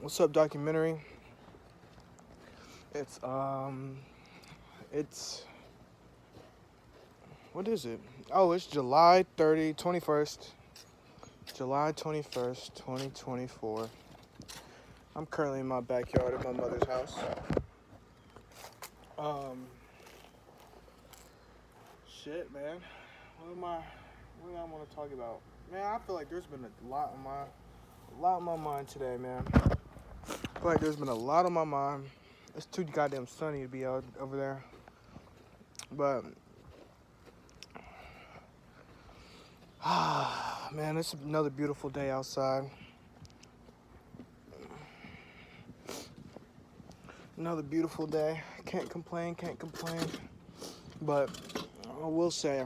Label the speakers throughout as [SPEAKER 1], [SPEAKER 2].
[SPEAKER 1] What's up, documentary? It's it's what is it? Oh, it's July 21st, 2024. I'm currently in my backyard at my mother's house. Um, shit, man. What do I want to talk about? Man, I feel like there's been a lot on my mind today, man. I feel like there's been a lot on my mind. It's too goddamn sunny to be out over there, but man, it's another beautiful day outside. Another beautiful day. Can't complain, can't complain. But I will say,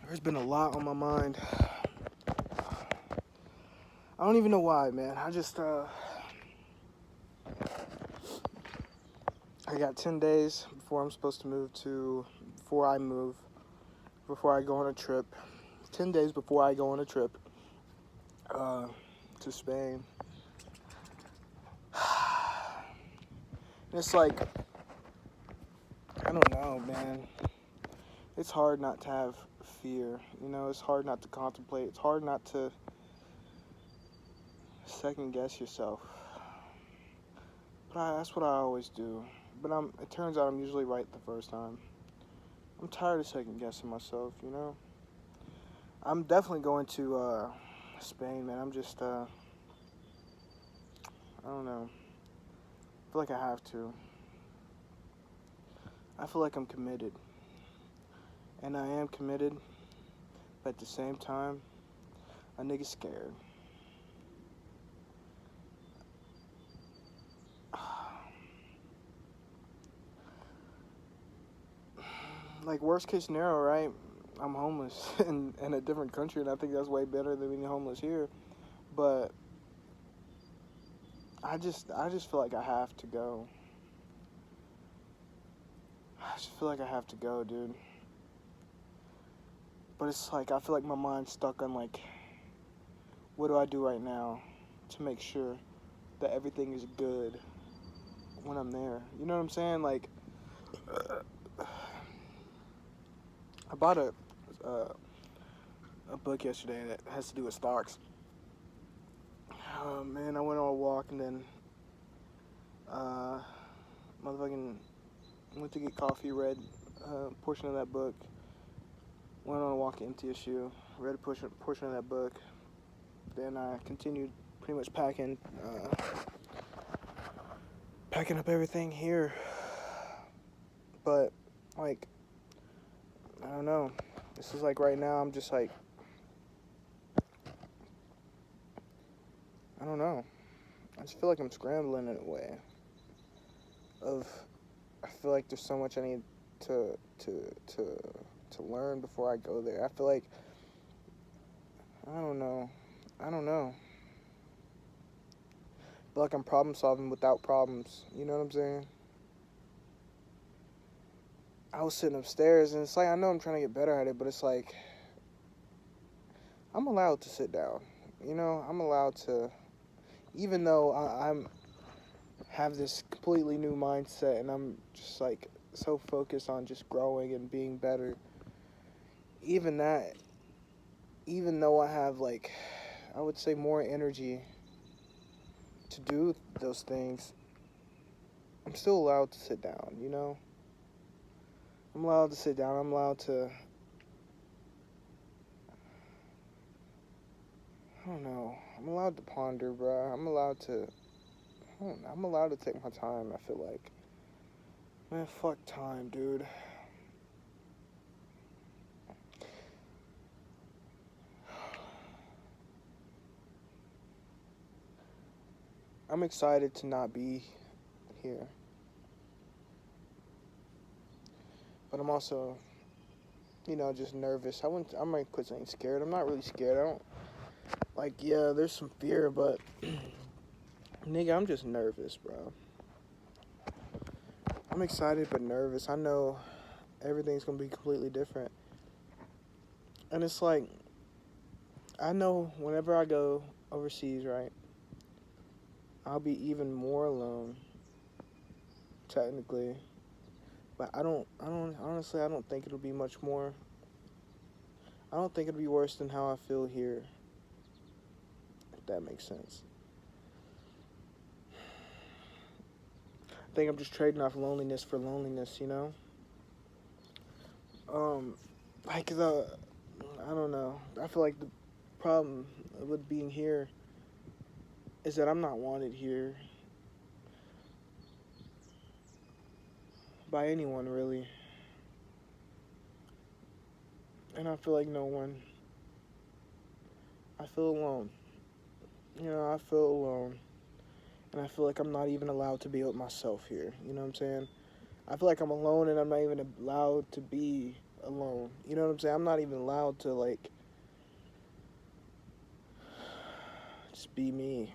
[SPEAKER 1] there's been a lot on my mind. I don't even know why, man. I got 10 days before I'm supposed to before I go on a trip. 10 days before I go on a trip to Spain. And it's like, I don't know, man. It's hard not to have fear. It's hard not to contemplate. It's hard not to second guess yourself. But that's what I always do. But it turns out I'm usually right the first time. I'm tired of second guessing myself, I'm definitely going to Spain, man. I don't know. I feel like I have to. I feel like I'm committed. And I am committed, but at the same time, a nigga scared. Like, worst case scenario, right? I'm homeless in a different country, and I think that's way better than being homeless here. But I just feel like I have to go. I just feel like I have to go, dude. But it's like, I feel like my mind's stuck on, like, what do I do right now to make sure that everything is good when I'm there? You know what I'm saying? Like, I bought a book yesterday that has to do with stocks. Oh, man, I went on a walk and then motherfucking went to get coffee, read a portion of that book, went on a walk, empty a shoe, read a portion of that book. Then I continued pretty much packing up everything here. But, like, I don't know. This is like right now, I'm just like, I don't know. I just feel like I'm scrambling in a way. I feel like there's so much I need to learn before I go there. I feel like, I don't know. I feel like I'm problem solving without problems. You know what I'm saying? I was sitting upstairs, and it's like, I know I'm trying to get better at it, but it's like, I'm allowed to sit down. I'm allowed to, even though I'm have this completely new mindset, and I'm just like so focused on just growing and being better. Even that, even though I have, like, I would say more energy to do those things, I'm still allowed to sit down. I'm allowed to sit down. I'm allowed to, I don't know. I'm allowed to ponder, bro. I'm allowed to take my time, I feel like. Man, fuck time, dude. I'm excited to not be here. But I'm also, just nervous. I might quit saying scared. I'm not really scared. I don't, like, yeah, there's some fear, but, nigga, I'm just nervous, bro. I'm excited but nervous. I know everything's gonna be completely different. And it's like, I know whenever I go overseas, right, I'll be even more alone, technically. But honestly, I don't think it'll be much more. I don't think it'll be worse than how I feel here, if that makes sense. I think I'm just trading off loneliness for loneliness, you know? Um, like I don't know. I feel like the problem with being here is that I'm not wanted here by anyone, really. And I feel like no one. I feel alone. I feel alone. And I feel like I'm not even allowed to be with myself here. You know what I'm saying? I feel like I'm alone and I'm not even allowed to be alone. You know what I'm saying? I'm not even allowed to, like, just be me.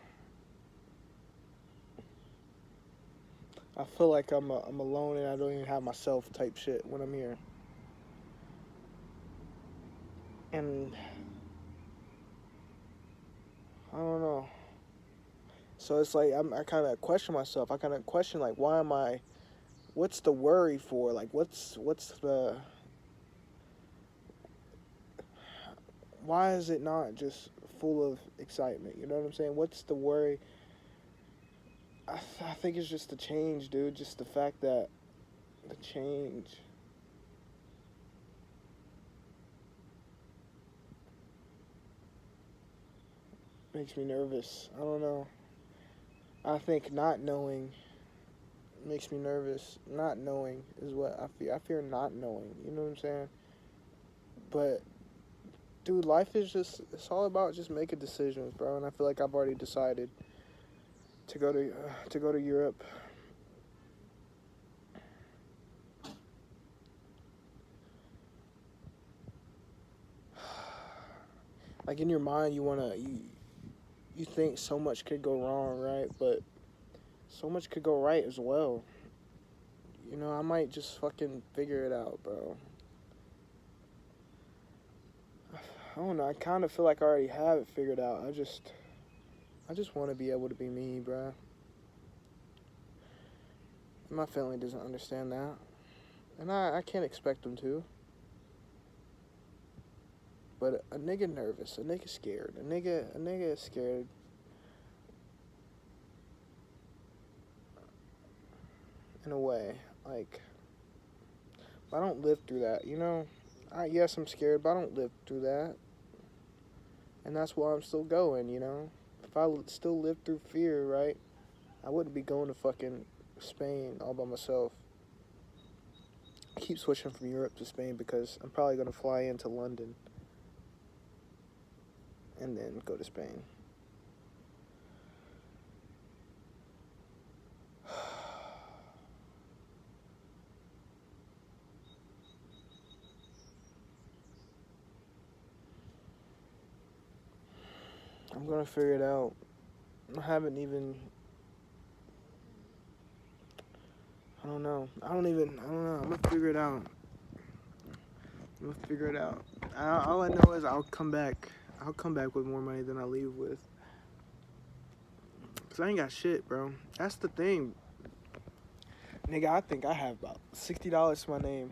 [SPEAKER 1] I feel like I'm alone and I don't even have myself type shit when I'm here. And I don't know. So it's like I kind of question myself. I kind of question, like, why am I? What's the worry for? Like, what's the? Why is it not just full of excitement? You know what I'm saying? What's the worry? I think it's just the change, dude. Just the fact that the change makes me nervous. I don't know. I think not knowing makes me nervous. Not knowing is what I fear. I fear not knowing. You know what I'm saying? But dude, life is it's all about just making decisions, bro. And I feel like I've already decided to go to Europe. Like in your mind, you think so much could go wrong, right? But so much could go right as well. I might just fucking figure it out, bro. I don't know. I kind of feel like I already have it figured out. I just want to be able to be me, bro. My family doesn't understand that, and I can't expect them to. But a nigga nervous, a nigga scared, a nigga is scared. In a way, like I don't live through that, you know. Yes, I'm scared, but I don't live through that, and that's why I'm still going, you know. If I still lived through fear, right, I wouldn't be going to fucking Spain all by myself. I keep switching from Europe to Spain because I'm probably gonna fly into London and then go to Spain. I'm gonna figure it out. I haven't even. I don't know. I don't know. I'm gonna figure it out. I'm gonna figure it out. All I know is I'll come back. I'll come back with more money than I leave with. Cause I ain't got shit, bro. That's the thing. Nigga, I think I have about $60 to my name.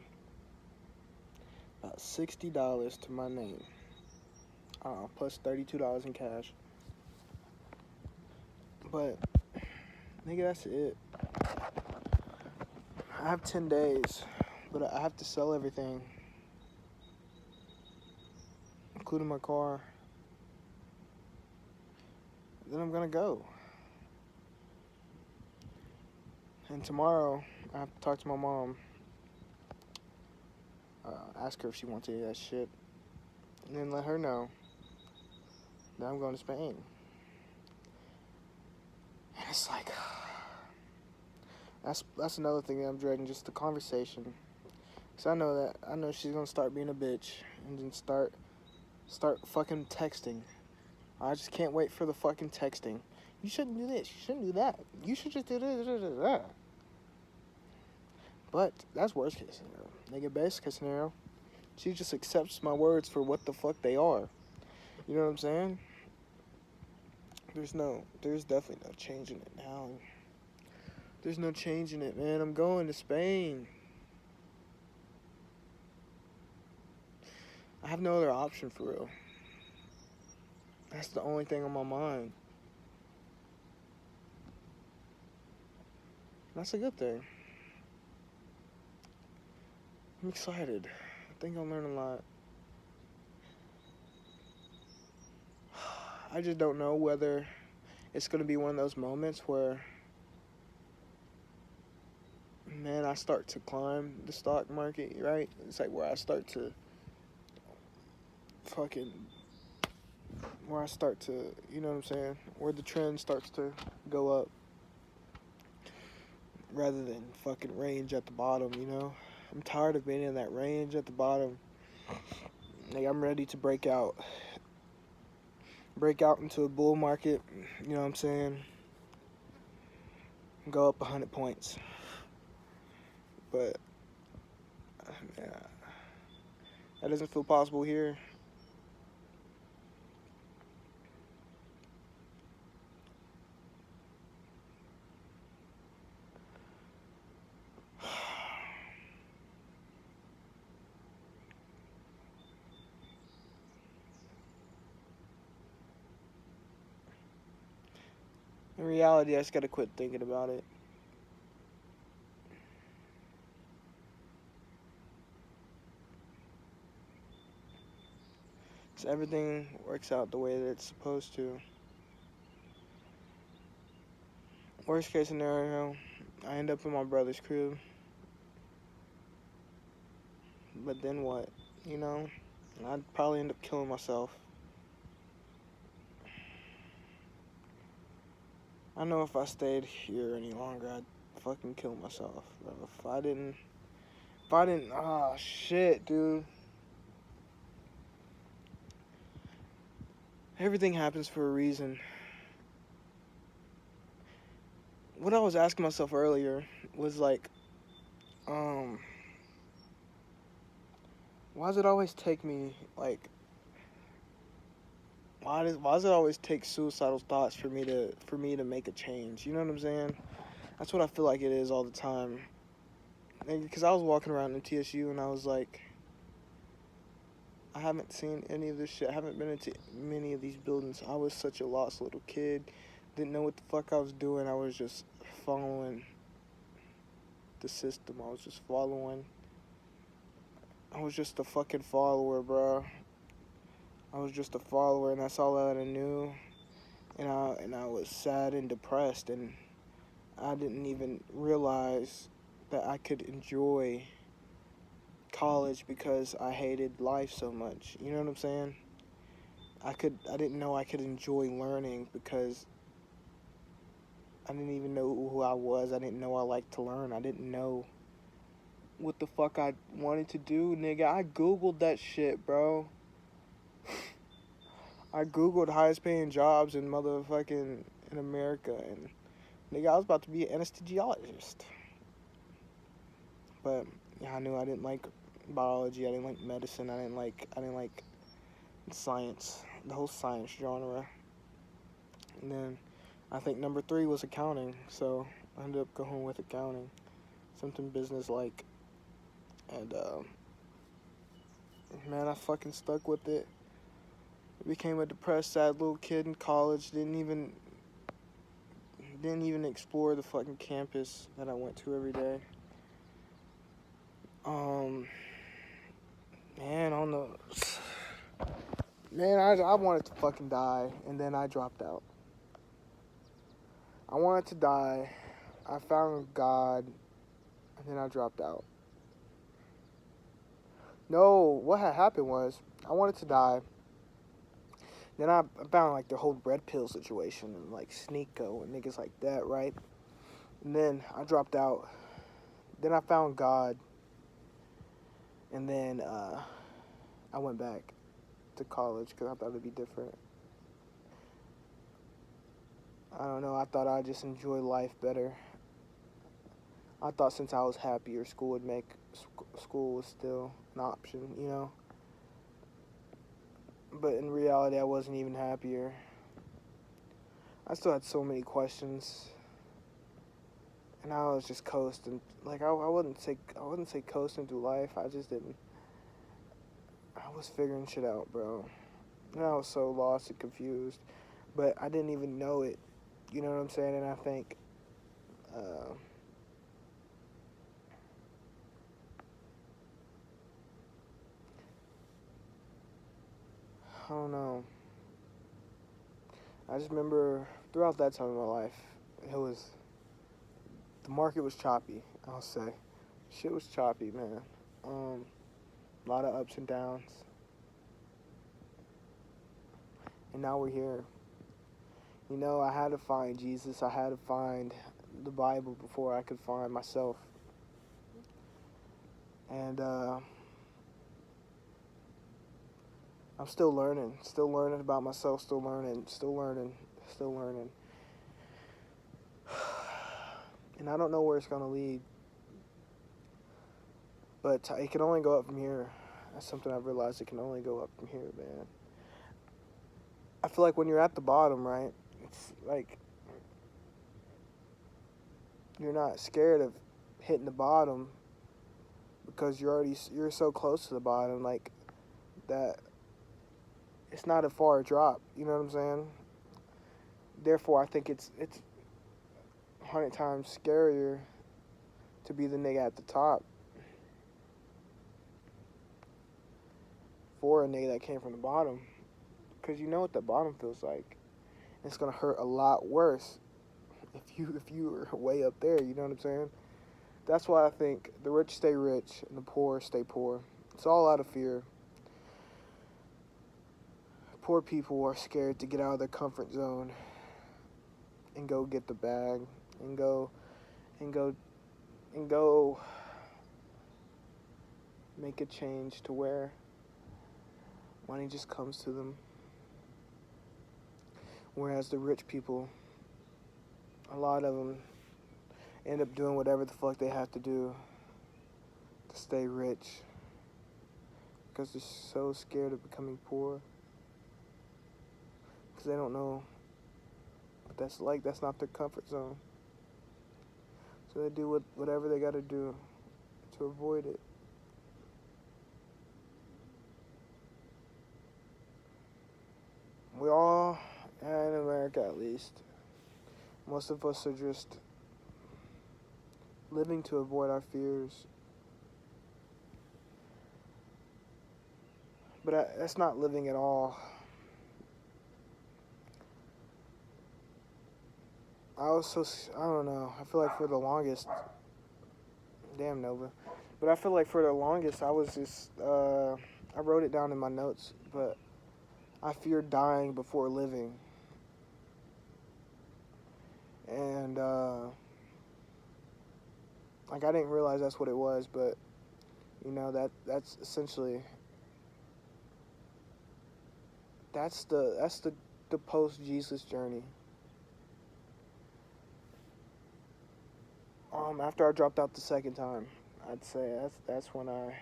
[SPEAKER 1] About $60 to my name. Plus $32 in cash. But, nigga, that's it. I have 10 days. But I have to sell everything. Including my car. Then I'm gonna go. And tomorrow, I have to talk to my mom. Ask her if she wants any of that shit. And then let her know that I'm going to Spain. And it's like, that's another thing that I'm dreading, just the conversation. Cause I know she's gonna start being a bitch and then start fucking texting. I just can't wait for the fucking texting. You shouldn't do this. You shouldn't do that. You should just do this. But that's worst case scenario. Nigga, best case scenario, she just accepts my words for what the fuck they are. You know what I'm saying? There's definitely no changing it now. There's no changing it, man. I'm going to Spain. I have no other option for real. That's the only thing on my mind. That's a good thing. I'm excited. I think I'll learn a lot. I just don't know whether it's going to be one of those moments where, man, I start to climb the stock market, right? It's like where I start to fucking, where I start to, you know what I'm saying? Where the trend starts to go up rather than fucking range at the bottom, you know? I'm tired of being in that range at the bottom. Like, I'm ready to break out into a bull market, you know what I'm saying? Go up 100 points. But, yeah, that doesn't feel possible here. In reality, I just gotta quit thinking about it. So everything works out the way that it's supposed to. Worst case scenario, I end up in my brother's crib. But then what? You know? I'd probably end up killing myself. I know if I stayed here any longer, I'd fucking kill myself, bro. Ah, shit, dude. Everything happens for a reason. What I was asking myself earlier was like, why does it always take me, like, why does it always take suicidal thoughts for me to make a change? You know what I'm saying? That's what I feel like it is all the time. Because I was walking around in TSU and I was like, I haven't seen any of this shit. I haven't been into many of these buildings. I was such a lost little kid. Didn't know what the fuck I was doing. I was just following the system. I was just following. I was just a fucking follower, bro. I was just a follower, and that's all that I knew. And I was sad and depressed, and I didn't even realize that I could enjoy college because I hated life so much. You know what I'm saying? I didn't know I could enjoy learning because I didn't even know who I was. I didn't know I liked to learn. I didn't know what the fuck I wanted to do, nigga. I googled that shit, bro. I googled highest paying jobs in motherfucking in America, and nigga, I was about to be an anesthesiologist. But yeah, I knew I didn't like biology. I didn't like medicine. I didn't like science, the whole science genre. And then I think number 3 was accounting, so I ended up going with accounting, something business like. And man, I fucking stuck with it. Became a depressed, sad little kid in college. Didn't even explore the fucking campus that I went to every day. Man, I wanted to fucking die, and then I dropped out. I wanted to die. I found God, and then I dropped out. No, what had happened was I wanted to die. Then I found like the whole red pill situation and like Sneeko and niggas like that, right? And then I dropped out. Then I found God, and then I went back to college because I thought it'd be different. I don't know. I thought I'd just enjoy life better. I thought since I was happier, school was still an option, you know. But in reality, I wasn't even happier. I still had so many questions, and I was just coasting. Like I wouldn't say coasting through life. I just didn't. I was figuring shit out, bro. And I was so lost and confused, but I didn't even know it. You know what I'm saying? And I think, I don't know. I just remember throughout that time in my life, the market was choppy. I'll say, shit was choppy, man. A lot of ups and downs, and now we're here. You know, I had to find Jesus. I had to find the Bible before I could find myself. And I'm still learning about myself, still learning. And I don't know where it's going to lead, but it can only go up from here. That's something I've realized. It can only go up from here, man. I feel like when you're at the bottom, right, it's like you're not scared of hitting the bottom because you're so close to the bottom, like that it's not a far drop, you know what I'm saying? Therefore, I think it's 100 times scarier to be the nigga at the top for a nigga that came from the bottom, because you know what the bottom feels like. It's gonna hurt a lot worse if you are way up there, you know what I'm saying? That's why I think the rich stay rich and the poor stay poor. It's all out of fear. Poor people are scared to get out of their comfort zone and go get the bag and go make a change to where money just comes to them. Whereas the rich people, a lot of them end up doing whatever the fuck they have to do to stay rich because they're so scared of becoming poor. Because they don't know what that's like. That's not their comfort zone. So they do whatever they gotta do to avoid it. We all, in America at least, most of us are just living to avoid our fears. But that's not living at all. I don't know. I feel like for the longest, damn Nova. But I feel like for the longest, I was just, I wrote it down in my notes, but I feared dying before living. And, like, I didn't realize that's what it was, but, you know, that's essentially, that's the post-Jesus journey. After I dropped out the second time, I'd say that's when it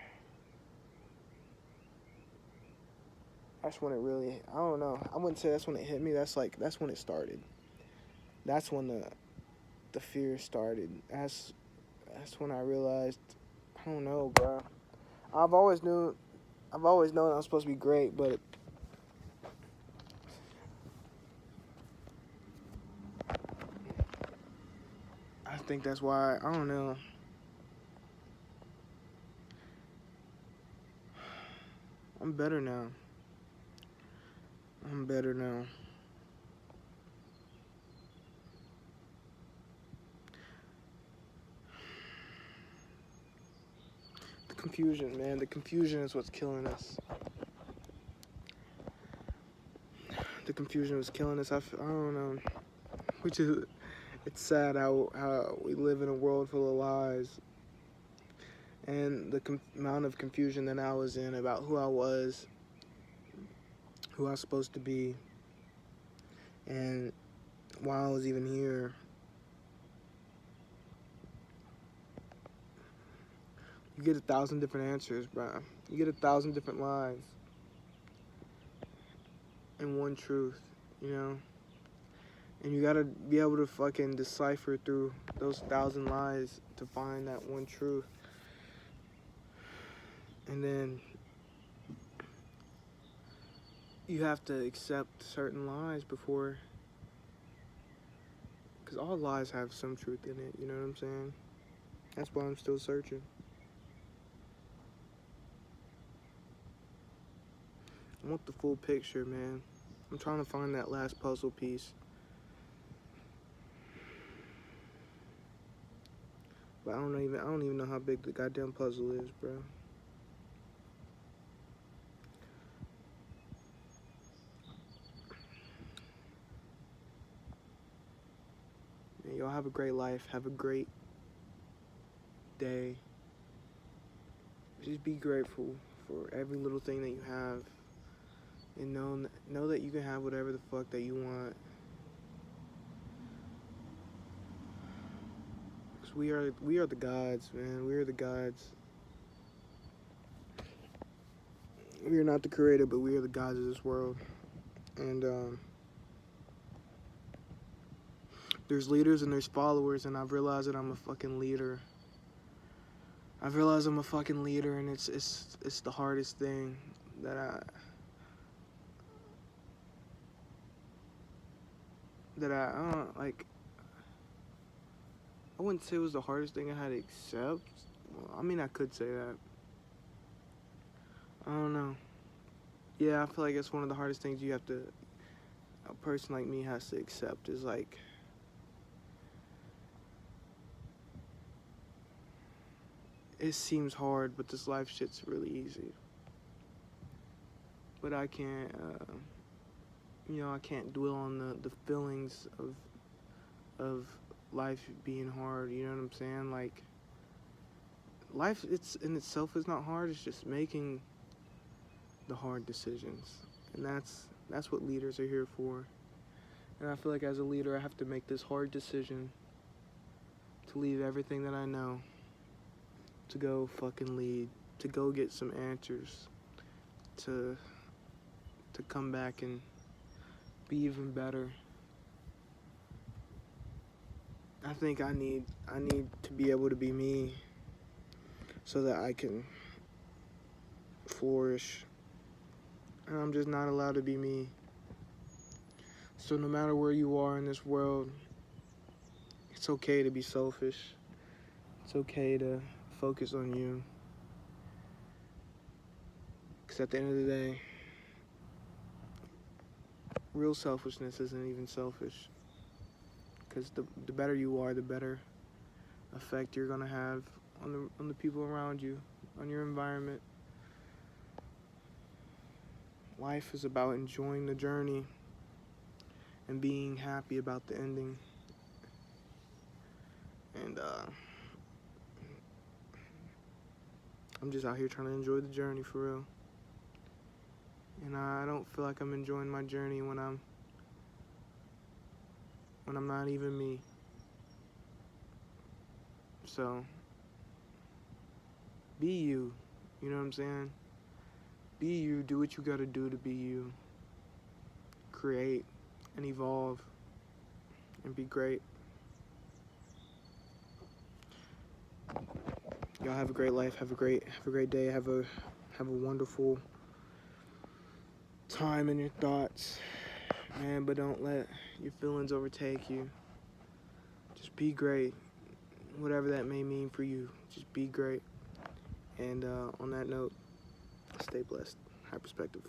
[SPEAKER 1] really, I don't know. I wouldn't say that's when it hit me. That's when it started. That's when the fear started. That's when I realized, I don't know, bro. I've always known I was supposed to be great, but I think that's why, I don't know. I'm better now. The confusion, man. The confusion is what's killing us. The confusion was killing us. I don't know. It's sad how we live in a world full of lies. And the amount of confusion that I was in about who I was, who I was supposed to be, and why I was even here. You get 1,000 different answers, bro. You get 1,000 different lies and one truth, you know? And you gotta be able to fucking decipher through those 1,000 lies to find that one truth. And then you have to accept certain lies before, because all lies have some truth in it, you know what I'm saying? That's why I'm still searching. I want the full picture, man. I'm trying to find that last puzzle piece. But I don't even know how big the goddamn puzzle is, bro. Man, y'all have a great life. Have a great day. Just be grateful for every little thing that you have. And know that you can have whatever the fuck that you want. Because we are the gods, man. We are the gods. We are not the creator, but we are the gods of this world. And there's leaders and there's followers, and I've realized that I'm a fucking leader. I've realized I'm a fucking leader, and it's the hardest thing that I don't like. I wouldn't say it was the hardest thing I had to accept. Well, I mean, I could say that. I don't know. Yeah, I feel like it's one of the hardest things you have to, a person like me has to accept is like, it seems hard, but this life shit's really easy. But I can't, I can't dwell on the feelings of life being hard, you know what I'm saying? Like, life, it's in itself is not hard, it's just making the hard decisions. And that's what leaders are here for. And I feel like as a leader, I have to make this hard decision to leave everything that I know, to go fucking lead, to go get some answers, to come back and be even better. I think I need to be able to be me so that I can flourish. And I'm just not allowed to be me. So no matter where you are in this world, it's okay to be selfish. It's okay to focus on you. Because at the end of the day, real selfishness isn't even selfish. Because the better you are, the better effect you're gonna have on the people around you, on your environment. Life is about enjoying the journey and being happy about the ending. And I'm just out here trying to enjoy the journey for real. And I don't feel like I'm enjoying my journey when I'm not even me. So be you, you know what I'm saying? Be you, do what you gotta do to be you. Create and evolve and be great. Y'all have a great life, have a great day, have a wonderful time in your thoughts, man, but don't let your feelings overtake you. Just be great, whatever that may mean for you. Just be great. And on that note, stay blessed. High perspective.